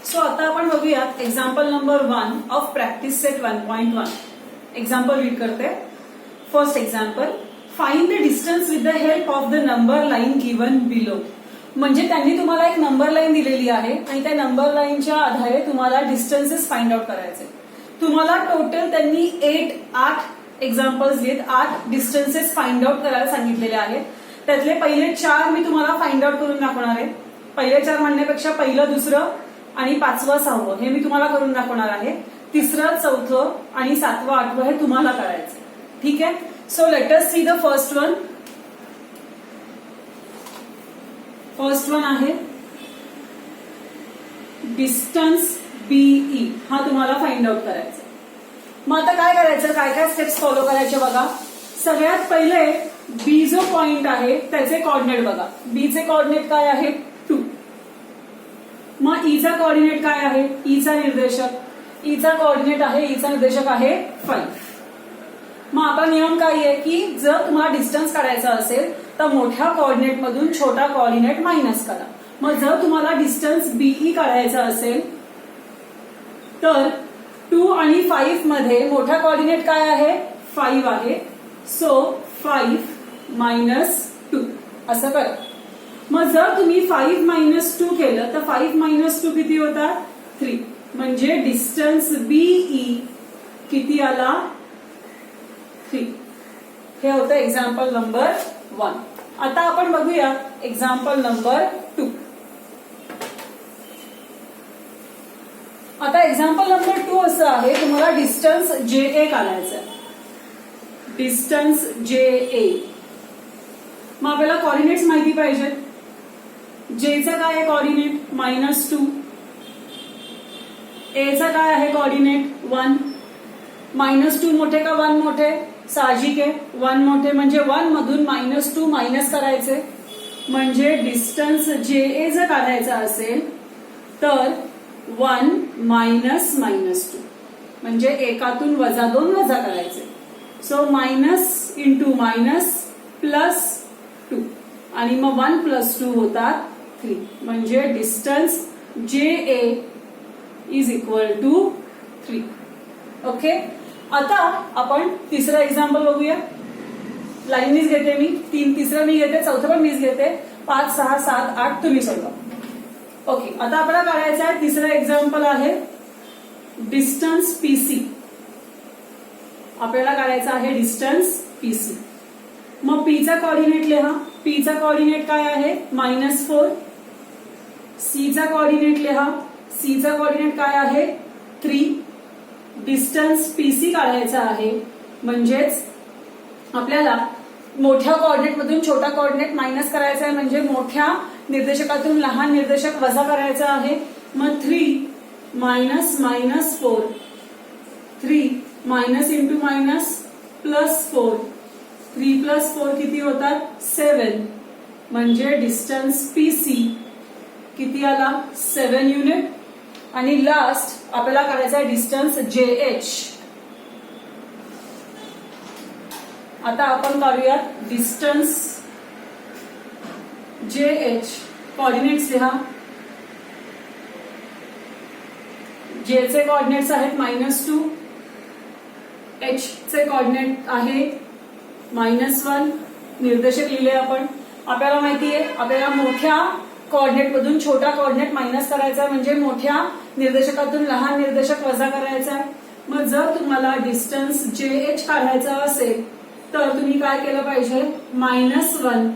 So आता आपण बघूयात example number 1 of practice set 1.1. Example read करते. First example, find the distance with the help of the number line given below. म्हणजे त्यांनी तुम्हाला एक नंबर लाईन दिलेली आहे आणि त्या नंबर लाईनच्या आधारे तुम्हाला डिस्टन्सेस फाइंड आउट करायचे. तुम्हाला टोटल त्यांनी 8 एक्झाम्पल्स घेत 8 डिस्टन्सेस फाइंड आउट करायला सांगितलेले आहेत. त्यातले पहिले 4 मी तुम्हाला फाइंड आउट करून दाखवणार आहे. पहिले 4 म्हणण्यापेक्षा पहिलं, दुसरं आणि 5वं, 6वं हे मी तुम्हाला करून दाखवणार आहे. तिसरं, 4थं आणि 7वं, 8वं हे तुम्हाला करायचं. ठीक आहे. So let us see the first one. First one आहे डिस्टन्स बीई. हा तुम्हाला फाइंड आउट करायचा. मग आता काय करायचं, काय काय स्टेप्स फॉलो करायचे बघा. सगळ्यात पहिले बी जो पॉइंट आहे त्याचे कॉर्डिनेट बघा. बी चे कॉर्डिनेट काय आहे 2. मग ईचा कॉर्डिनेट काय आहे, ईचा निर्देशक, ईचा कॉर्डिनेट आहे, ईचा निर्देशक आहे 5. मग आपला नियम काय आहे की जर तुम्हाला डिस्टन्स काढायचा असेल तर मोठ्या कॉर्डिनेट मधून छोटा कॉर्डिनेट मायनस करा. मग जर तुम्हाला डिस्टन्स बीई काढायचा असेल तर 2 आणि 5 मध्ये मोठा कॉर्डिनेट काय आहे 5 आहे. सो 5 मायनस 2 असं करा. मग जर तुम्ही 5 मायनस 2 केलं तर 5 मायनस 2 किती होतात 3. म्हणजे डिस्टन्स बीई किती आला 3. हे होतं एक्झाम्पल नंबर 1. आता आपण बघूया एक्झाम्पल नंबर 2. आता एक्झाम्पल नंबर 2 असं आहे, तुम्हाला डिस्टन्स जे ए काढायचं आहे. डिस्टन्स जे ए. मग आपल्याला कॉर्डिनेट्स माहिती पाहिजेत. जेचा काय आहे कॉर्डिनेट -2. एचा काय आहे कॉर्डिनेट 1. -2 मोठे का 1 मोठे, साहजिक आहे 1 मोठे. म्हणजे 1 मधून -2 मायनस करायचे. म्हणजे डिस्टन्स जे ए जर काढायचा असेल तर 1 मायनस -2 म्हणजे एकातून -2 वजा करायचे. So minus into minus plus 2 आणि मग 1 प्लस 2 होतात 3. म्हणजे डिस्टन्स जे ए इज इक्वल टू 3. ओके. आता आपण तिसरं एक्झाम्पल बघूया. लाईनीच घेते मी. तिसरं मी घेते, चौथं पण मीच घेते. 5, 6, 7, 8 तुम्ही सोडवा. ओके. आता आपल्याला काढायचं आहे तिसरं एक्झाम्पल आहे डिस्टन्स पीसी. आपल्याला काढायचं आहे डिस्टन्स पीसी. मग पीचा कॉर्डिनेट लिहा. पीचा कॉर्डिनेट काय आहे -4. सीचा कॉर्डिनेट लिहा. सीचा कॉर्डिनेट काय आहे 3. डिस्टन्स पीसी काढायचा आहे. म्हणजेच आपल्याला मोठ्या कॉर्डिनेट मधून छोटा कॉर्डिनेट मायनस करायचा आहे. म्हणजे मोठ्या निर्देशकातून लहान निर्देशक वजा करायचा आहे. मग 3 minus -4. 3 minus into minus plus 4. 3 plus 4 किती होतात 7. म्हणजे डिस्टन्स पीसी किती आला 7 युनिट. आणि लास्ट आपल्याला काढायचा आहे डिस्टन्स जे एच. आता आपण काढूयात डिस्टन्स जे एच. कॉर्डिनेट्स लिहा. जे चे कॉर्डिनेट्स आहेत -2. एच चे कॉर्डिनेट आहे -1. निर्देशक लिहिले आपण. आपल्याला माहिती आहे आपल्याला मोठ्या कॉर्डिनेट मधून छोटा कॉर्डिनेट मायनस करायचा म्हणजे मोठ्या निर्देशकातून लहान निर्देशक वजा करायचा आहे. मग जर तुम्हाला डिस्टन्स जे एच काढायचा असेल तर तुम्ही काय केलं पाहिजे -1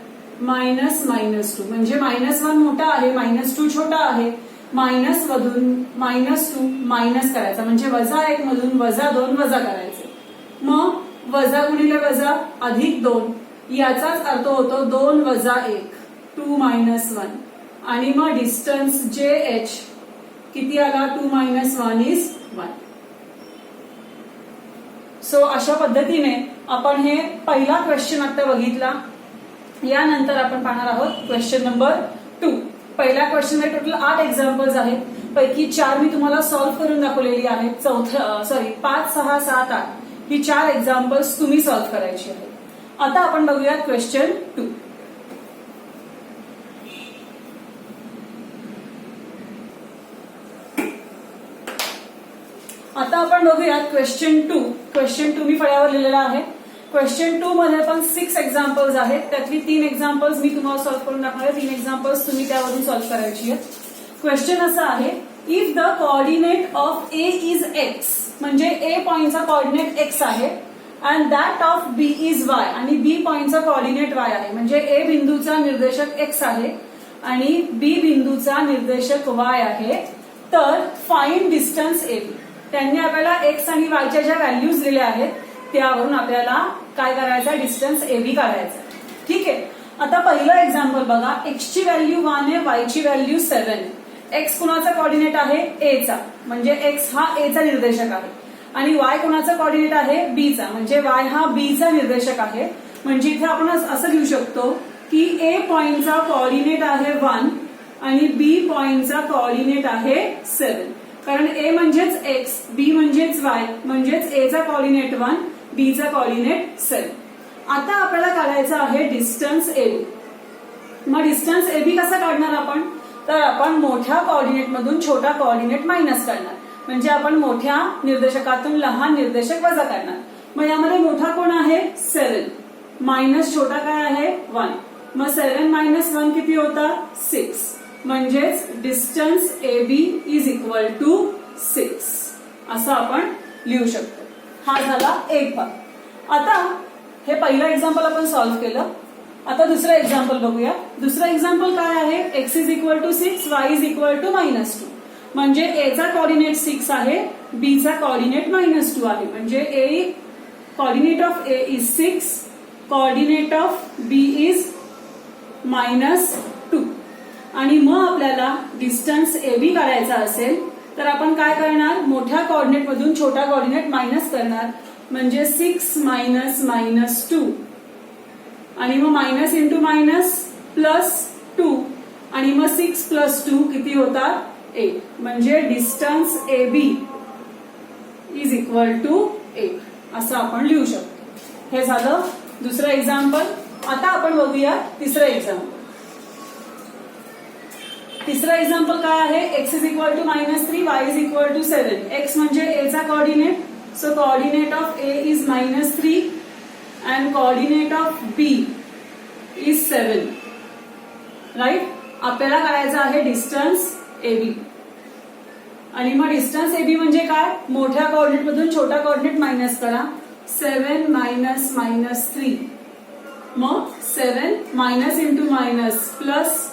मायनस -2 म्हणजे -1 मोठा आहे, -2 छोटा आहे. मायनस मधून -2 मायनस करायचा म्हणजे -1 मधून -2 वजा करायचे. मग वजा गुणिले वजा अधिक 2 याचाच अर्थ होतो 2 वजा 1 2 मायनस 1. आणि मग डिस्टन्स जे एच किती आला 2 मायनस 1 इज 1. सो अशा पद्धतीने आपण हे पहिला क्वेश्चन आता बघितला. यानंतर आपण पाहणार आहोत क्वेश्चन नंबर 2. पहिल्या क्वेश्चन मध्ये टोटल 8 एक्झाम्पल्स आहेत. पैकी 4 मी तुम्हाला सॉल्व्ह करून दाखवलेली आहेत. 5, 6, 7, 8 ही 4 एक्झाम्पल्स तुम्ही सॉल्व्ह करायची आहेत. आता आपण बघूयात क्वेश्चन 2. आता आपण बघूयात क्वेश्चन 2. क्वेश्चन 2 मी फळ्यावर लिहिलेला आहे. क्वेश्चन 2 मध्ये पण 6 एक्झाम्पल्स आहेत. त्यातली 3 एक्झाम्पल्स मी तुम्हाला सॉल्व्ह करून दाखवणार आहे. 3 एक्झाम्पल्स तुम्ही त्यावरून सॉल्व्ह करायची आहेत. क्वेश्चन असा आहे, if the coordinate of A is X, म्हणजे ए पॉइंटचा कोऑर्डिनेट एक्स आहे, and that of B is Y, आणि बी पॉइंटचा कोऑर्डिनेट वाय आहे. म्हणजे ए बिंदूचा निर्देशक एक्स आहे आणि बी बिंदूचा निर्देशक वाय आहे. तर फाइंड डिस्टन्स ए बी. त्यांनी आपल्याला एक्स आणि वायच्या ज्या व्हॅल्यूज दिल्या आहेत त्यावरून आपल्याला काय करायचं, डिस्टन्स ए बी काढायचा. ठीक आहे. आता पहिलं एक्झाम्पल बघा. एक्स ची व्हॅल्यू 1 आहे, वाय ची व्हॅल्यू 7 आहे. एक्स कुणाचा कोऑर्डिनेट आहे, ए चा, म्हणजे एक्स हा ए चा निर्देशक आहे, आणि वाय कुणाचा कोऑर्डिनेट आहे, बी चा, म्हणजे वाय हा बी चा निर्देशक आहे. म्हणजे इथे आपण असं लिहू शकतो की ए पॉइंटचा कोऑर्डिनेट आहे 1 आणि बी पॉइंटचा कोऑर्डिनेट आहे 7. कारण ए म्हणजेच एक्स, बी म्हणजेच वाय, म्हणजेच ए चा कोऑर्डिनेट 1, बी चा कोऑर्डिनेट 7. आता आपल्याला काढायचं आहे डिस्टन्स ए बी. मग डिस्टन्स ए बी कसा काढणार आपण, तर आपण मोठ्या कोऑर्डिनेट मधून छोटा कोऑर्डिनेट मायनस करणार. म्हणजे आपण मोठ्या निर्देशकातून लहान निर्देशक वजा करणार. मग यामध्ये मोठा कोण आहे, 7, मायनस छोटा काय आहे, 1. मग 7 मायनस 1 किती होता, 6. म्हणजेच distance A B is equal to 6 असं आपण लिहू शकतो. हा झाला एक भाग. आता हे पहिलं एक्झाम्पल आपण सॉल्व्ह केलं. आता दुसरं एक्झाम्पल बघूया. दुसरं एक्झाम्पल काय आहे, X is equal to 6, Y is equal to -2. म्हणजे ए चा कोऑर्डिनेट 6 आहे, बी चा कोऑर्डिनेट -2 आहे. म्हणजे A coordinate of A is 6, coordinate of B is -2. आणि मग आपल्याला डिस्टन्स ए बी काढायचा असेल तर आपण काय करणार, मोठ्या कोऑर्डिनेट मधून छोटा कोऑर्डिनेट मायनस करणार. म्हणजे 6 मायनस -2, आणि मग मायनस इंटू मायनस प्लस 2, आणि मग 6 प्लस 2 किती होतात, 8. म्हणजे distance A B is equal to 8 असं आपण लिहू शकतो. हे झालं दुसरं एक्झाम्पल. आता आपण बघूया तिसरं एक्झाम्पल. तिसरं एक्झाम्पल काय आहे, X is equal to -3, Y is equal to 7. X म्हणजे ए चा coordinate, so coordinate of A is -3 and coordinate of B is 7. Right. आपल्याला करायचं आहे डिस्टन्स ए बी. आणि मग डिस्टन्स ए बी म्हणजे काय, मोठ्या कोऑर्डिनेट मधून छोटा कोऑर्डिनेट मायनस करा. 7 मायनस -3, मग 7 मायनस इंटू मायनस प्लस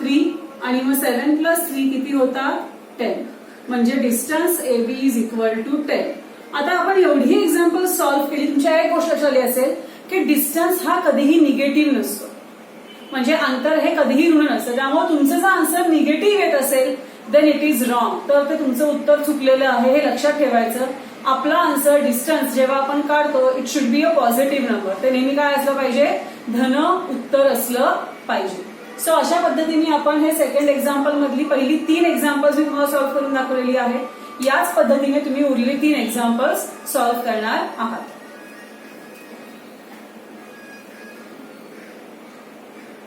3, आणि मग 7 प्लस 3 किती होतात, 10. म्हणजे distance A B is equal to 10. आता आपण एवढी एक्झाम्पल सॉल्व्ह केली. तुमच्या एक गोष्ट लक्षात आली असेल की डिस्टन्स हा कधीही निगेटिव्ह नसतो. म्हणजे अंतर हे कधीही ऋण नसतं. त्यामुळे तुमचं जर आन्सर निगेटिव्ह येत असेल देन इट इज रॉंग. तर ते तुमचं उत्तर चुकलेलं आहे हे लक्षात ठेवायचं. आपला आन्सर डिस्टन्स जेव्हा आपण काढतो it should be a positive number. ते नेहमी काय असलं पाहिजे, धन उत्तर असलं पाहिजे. सो अशा पद्धतीने आपण हे सेकंड एक्झाम्पल मधली पहिली 3 एक्झाम्पल्स मी तुम्हाला सॉल्व्ह करून दाखवलेली आहे. याच पद्धतीने तुम्ही उरलेली 3 एक्झाम्पल्स सॉल्व्ह करणार आहात.